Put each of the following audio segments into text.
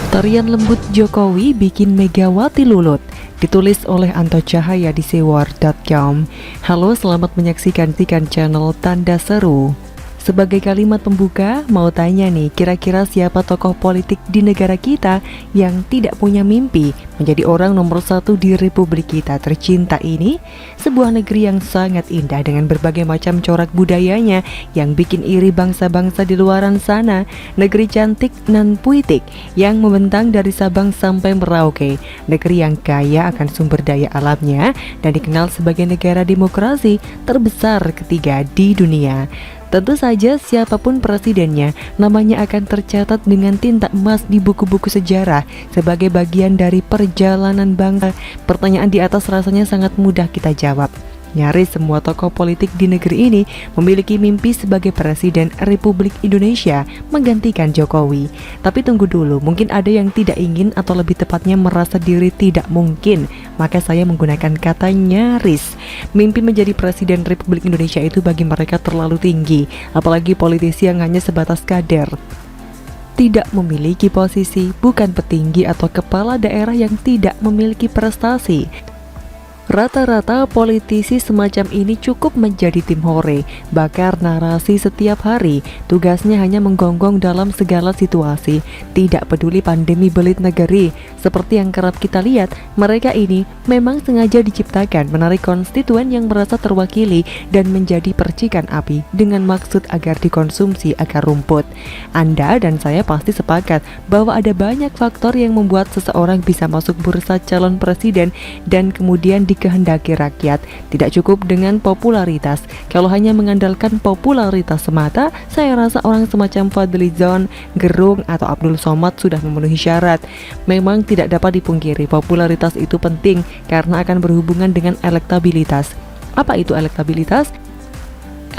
Tarian lembut Jokowi bikin Megawati lulut. Ditulis oleh Anto Cahaya di sewar.com. Halo, selamat menyaksikan channel Tanda Seru. Sebagai kalimat pembuka, mau tanya nih, kira-kira siapa tokoh politik di negara kita yang tidak punya mimpi menjadi orang nomor satu di Republik kita tercinta ini? Sebuah negeri yang sangat indah dengan berbagai macam corak budayanya yang bikin iri bangsa-bangsa di luaran sana. Negeri cantik nan puitik yang membentang dari Sabang sampai Merauke. Negeri yang kaya akan sumber daya alamnya dan dikenal sebagai negara demokrasi terbesar ketiga di dunia. Tentu saja siapapun presidennya, namanya akan tercatat dengan tinta emas di buku-buku sejarah sebagai bagian dari perjalanan bangsa. Pertanyaan di atas rasanya sangat mudah kita jawab. Nyaris semua tokoh politik di negeri ini memiliki mimpi sebagai Presiden Republik Indonesia menggantikan Jokowi. Tapi tunggu dulu, mungkin ada yang tidak ingin atau lebih tepatnya merasa diri tidak mungkin. Maka saya menggunakan kata nyaris. Mimpi menjadi Presiden Republik Indonesia itu bagi mereka terlalu tinggi, apalagi politisi yang hanya sebatas kader. Tidak memiliki posisi, bukan petinggi atau kepala daerah yang tidak memiliki prestasi. Rata-rata politisi semacam ini cukup menjadi tim hore, bakar narasi setiap hari. Tugasnya hanya menggonggong dalam segala situasi, tidak peduli pandemi belit negeri. Seperti yang kerap kita lihat, mereka ini memang sengaja diciptakan menarik konstituen yang merasa terwakili dan menjadi percikan api dengan maksud agar dikonsumsi akar rumput. Anda dan saya pasti sepakat bahwa ada banyak faktor yang membuat seseorang bisa masuk bursa calon presiden dan kemudian dikehendaki rakyat. Tidak cukup dengan popularitas. Kalau hanya mengandalkan popularitas semata, saya rasa orang semacam Fadlizon, Gerung, atau Abdul Somad sudah memenuhi syarat. Memang tidak dapat dipungkiri popularitas itu penting karena akan berhubungan dengan elektabilitas. Apa itu elektabilitas?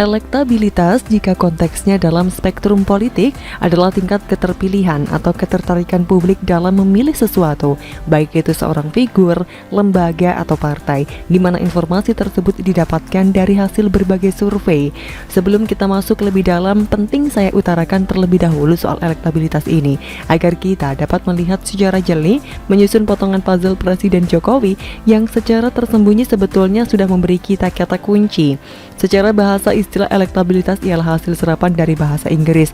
Elektabilitas jika konteksnya dalam spektrum politik adalah tingkat keterpilihan atau ketertarikan publik dalam memilih sesuatu, baik itu seorang figur, lembaga, atau partai, di mana informasi tersebut didapatkan dari hasil berbagai survei. Sebelum kita masuk lebih dalam, penting saya utarakan terlebih dahulu soal elektabilitas ini, agar kita dapat melihat secara jeli menyusun potongan puzzle Presiden Jokowi yang secara tersembunyi sebetulnya sudah memberi kita kata kunci. Secara bahasa, istilah elektabilitas ialah hasil serapan dari bahasa Inggris,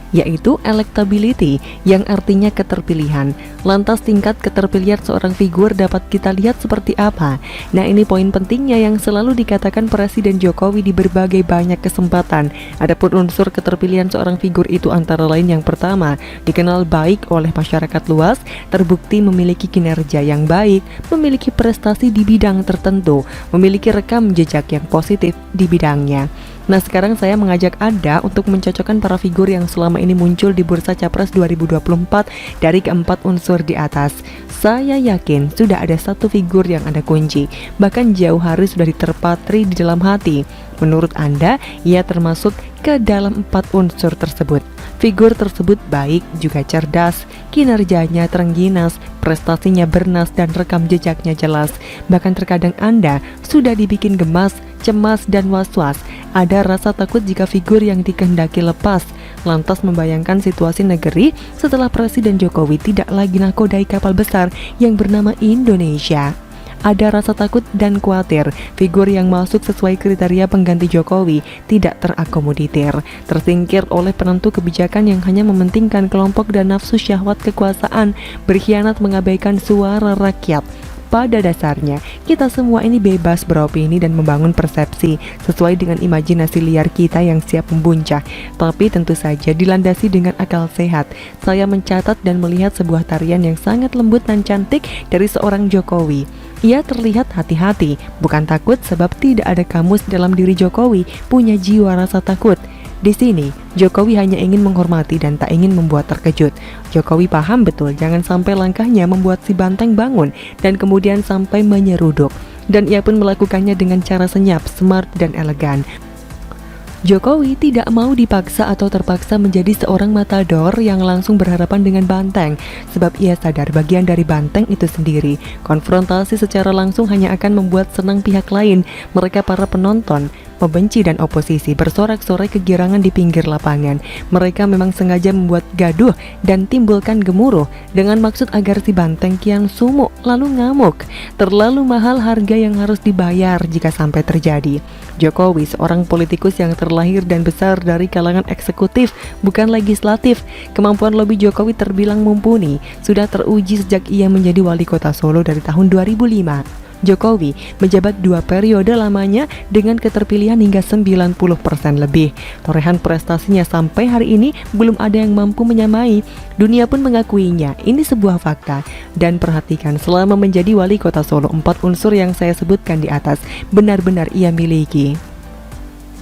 yaitu electability, yang artinya keterpilihan. Lantas tingkat keterpilihan seorang figur dapat kita lihat seperti apa? Nah, ini poin pentingnya yang selalu dikatakan Presiden Jokowi di berbagai banyak kesempatan. Adapun unsur keterpilihan seorang figur itu antara lain yang pertama, dikenal baik oleh masyarakat luas, terbukti memiliki kinerja yang baik, memiliki prestasi di bidang tertentu, memiliki rekam jejak yang positif di bidangnya. Nah, sekarang saya mengajak Anda untuk mencocokkan para figur yang selama ini muncul di Bursa Capres 2024 dari keempat unsur di atas. Saya yakin sudah ada satu figur yang ada kunci, bahkan jauh hari sudah diterpatri di dalam hati. Menurut Anda, ia termasuk ke dalam empat unsur tersebut. Figur tersebut baik juga cerdas, kinerjanya terengginas, prestasinya bernas, dan rekam jejaknya jelas. Bahkan terkadang Anda sudah dibikin gemas, cemas, dan was-was. Ada rasa takut jika figur yang dikehendaki lepas. Lantas membayangkan situasi negeri setelah Presiden Jokowi tidak lagi nakodai kapal besar yang bernama Indonesia. Ada rasa takut dan khawatir figur yang masuk sesuai kriteria pengganti Jokowi tidak terakomodir, tersingkir oleh penentu kebijakan yang hanya mementingkan kelompok dan nafsu syahwat kekuasaan, berkhianat mengabaikan suara rakyat. Pada dasarnya, kita semua ini bebas beropini dan membangun persepsi sesuai dengan imajinasi liar kita yang siap membuncah, tapi tentu saja dilandasi dengan akal sehat. Saya mencatat dan melihat sebuah tarian yang sangat lembut dan cantik dari seorang Jokowi. Ia terlihat hati-hati, bukan takut sebab tidak ada kamus dalam diri Jokowi punya jiwa rasa takut. Di sini, Jokowi hanya ingin menghormati dan tak ingin membuat terkejut. Jokowi paham betul jangan sampai langkahnya membuat si banteng bangun dan kemudian sampai menyeruduk. Dan ia pun melakukannya dengan cara senyap, smart, dan elegan. Jokowi tidak mau dipaksa atau terpaksa menjadi seorang matador yang langsung berhadapan dengan banteng, sebab ia sadar bagian dari banteng itu sendiri. Konfrontasi secara langsung hanya akan membuat senang pihak lain, mereka para penonton. membenci dan oposisi bersorak-sorai kegirangan di pinggir lapangan. Mereka memang sengaja membuat gaduh dan timbulkan gemuruh dengan maksud agar si banteng kian sumuk lalu ngamuk. Terlalu mahal harga yang harus dibayar jika sampai terjadi. Jokowi, seorang politikus yang terlahir dan besar dari kalangan eksekutif, bukan legislatif. Kemampuan lobi Jokowi terbilang mumpuni, sudah teruji sejak ia menjadi wali kota Solo dari tahun 2005. Jokowi menjabat 2 periode lamanya dengan keterpilihan hingga 90% lebih. Torehan prestasinya sampai hari ini belum ada yang mampu menyamai. Dunia pun mengakuinya. Ini sebuah fakta. Dan perhatikan, selama menjadi wali kota Solo, 4 unsur yang saya sebutkan di atas benar-benar ia miliki.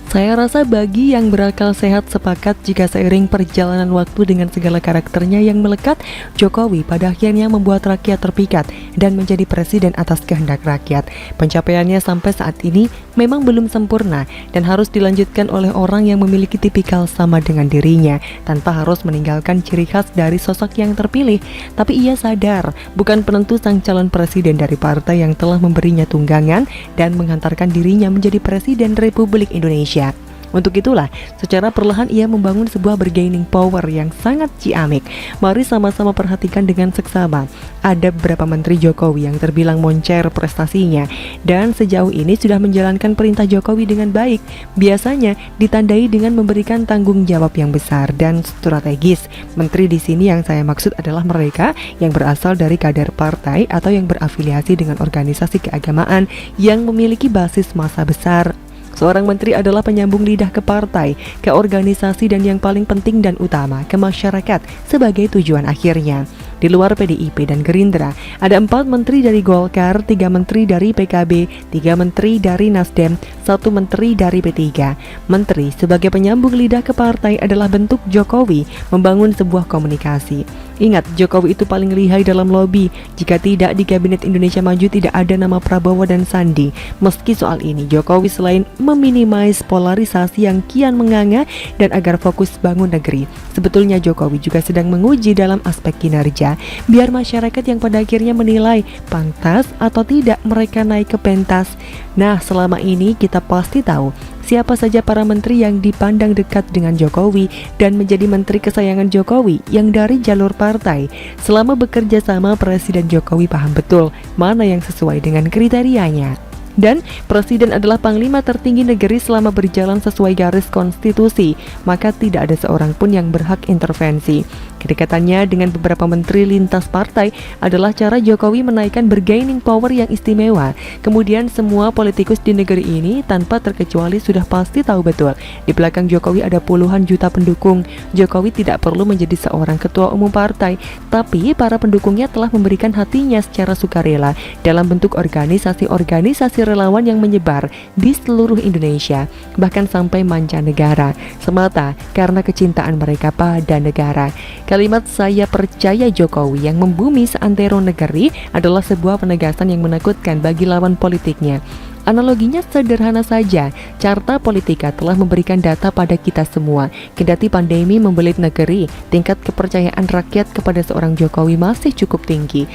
Saya rasa bagi yang berakal sehat sepakat jika seiring perjalanan waktu dengan segala karakternya yang melekat, Jokowi pada akhirnya membuat rakyat terpikat dan menjadi presiden atas kehendak rakyat. Pencapaiannya sampai saat ini memang belum sempurna dan harus dilanjutkan oleh orang yang memiliki tipikal sama dengan dirinya tanpa harus meninggalkan ciri khas dari sosok yang terpilih. Tapi ia sadar bukan penentu sang calon presiden dari partai yang telah memberinya tunggangan dan menghantarkan dirinya menjadi presiden Republik Indonesia. Untuk itulah, secara perlahan ia membangun sebuah bargaining power yang sangat ciamik. Mari sama-sama perhatikan dengan seksama. Ada beberapa menteri Jokowi yang terbilang moncer prestasinya dan sejauh ini sudah menjalankan perintah Jokowi dengan baik. Biasanya ditandai dengan memberikan tanggung jawab yang besar dan strategis. Menteri di sini yang saya maksud adalah mereka yang berasal dari kader partai atau yang berafiliasi dengan organisasi keagamaan yang memiliki basis massa besar. Seorang menteri adalah penyambung lidah ke partai, ke organisasi, dan yang paling penting dan utama, ke masyarakat sebagai tujuan akhirnya. Di luar PDIP dan Gerindra, ada 4 menteri dari Golkar, 3 menteri dari PKB, 3 menteri dari Nasdem, 1 menteri dari P3. Menteri sebagai penyambung lidah ke partai adalah bentuk Jokowi membangun sebuah komunikasi. Ingat, Jokowi itu paling lihai dalam lobby. Jika tidak, di Kabinet Indonesia Maju tidak ada nama Prabowo dan Sandi. Meski soal ini, Jokowi selain meminimais polarisasi yang kian menganga dan agar fokus bangun negeri, sebetulnya Jokowi juga sedang menguji dalam aspek kinerja, biar masyarakat yang pada akhirnya menilai pantas atau tidak mereka naik ke pentas. Nah, selama ini kita pasti tahu siapa saja para menteri yang dipandang dekat dengan Jokowi dan menjadi menteri kesayangan Jokowi yang dari jalur partai. Selama bekerja sama, Presiden Jokowi paham betul mana yang sesuai dengan kriterianya. Dan presiden adalah panglima tertinggi negeri selama berjalan sesuai garis konstitusi, maka tidak ada seorang pun yang berhak intervensi. Kedekatannya dengan beberapa menteri lintas partai adalah cara Jokowi menaikkan bargaining power yang istimewa. Kemudian semua politikus di negeri ini tanpa terkecuali sudah pasti tahu betul, di belakang Jokowi ada puluhan juta pendukung. Jokowi tidak perlu menjadi seorang ketua umum partai, tapi para pendukungnya telah memberikan hatinya secara sukarela dalam bentuk organisasi-organisasi relawan yang menyebar di seluruh Indonesia, bahkan sampai mancanegara, semata karena kecintaan mereka pada negara. Kalimat "saya percaya Jokowi" yang membumi seantero negeri adalah sebuah penegasan yang menakutkan bagi lawan politiknya. Analoginya sederhana saja, Carta Politika telah memberikan data pada kita semua. Kendati pandemi membelit negeri, tingkat kepercayaan rakyat kepada seorang Jokowi masih cukup tinggi.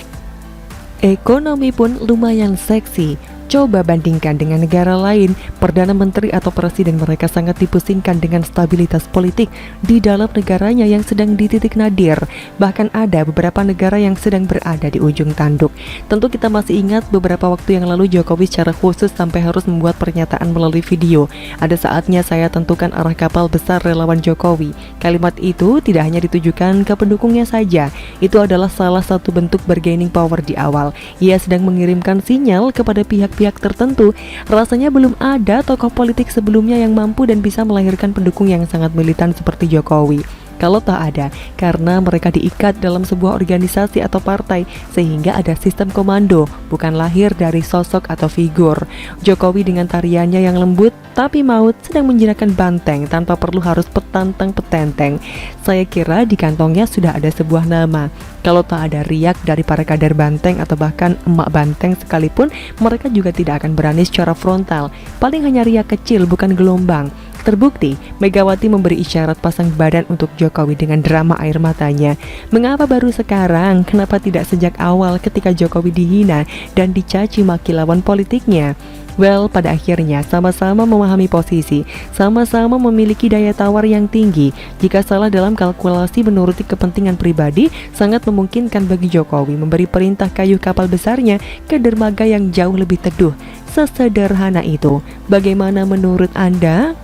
Ekonomi pun lumayan seksi. Coba bandingkan dengan negara lain, Perdana Menteri atau Presiden mereka sangat dipusingkan dengan stabilitas politik di dalam negaranya yang sedang di titik nadir. Bahkan ada beberapa negara yang sedang berada di ujung tanduk. Tentu kita masih ingat beberapa waktu yang lalu Jokowi secara khusus sampai harus membuat pernyataan melalui video. Ada saatnya saya tentukan arah kapal besar relawan Jokowi. Kalimat itu tidak hanya ditujukan ke pendukungnya saja. Itu adalah salah satu bentuk bargaining power di awal. Ia sedang mengirimkan sinyal kepada pihak tertentu. Rasanya belum ada tokoh politik sebelumnya yang mampu dan bisa melahirkan pendukung yang sangat militan seperti Jokowi. Kalau tak ada, karena mereka diikat dalam sebuah organisasi atau partai, sehingga ada sistem komando, bukan lahir dari sosok atau figur. Jokowi dengan tariannya yang lembut tapi maut sedang menjinakkan banteng tanpa perlu harus petantang-petenteng. Saya kira di kantongnya sudah ada sebuah nama. Kalau tak ada riak dari para kader banteng atau bahkan emak banteng sekalipun, mereka juga tidak akan berani secara frontal. Paling hanya riak kecil, bukan gelombang. Terbukti, Megawati memberi isyarat pasang badan untuk Jokowi dengan drama air matanya. Mengapa baru sekarang? Kenapa tidak sejak awal ketika Jokowi dihina dan dicaci maki lawan politiknya? Well, pada akhirnya sama-sama memahami posisi, sama-sama memiliki daya tawar yang tinggi. Jika salah dalam kalkulasi menuruti kepentingan pribadi, sangat memungkinkan bagi Jokowi memberi perintah kayu kapal besarnya ke dermaga yang jauh lebih teduh. Sesederhana itu. Bagaimana menurut Anda?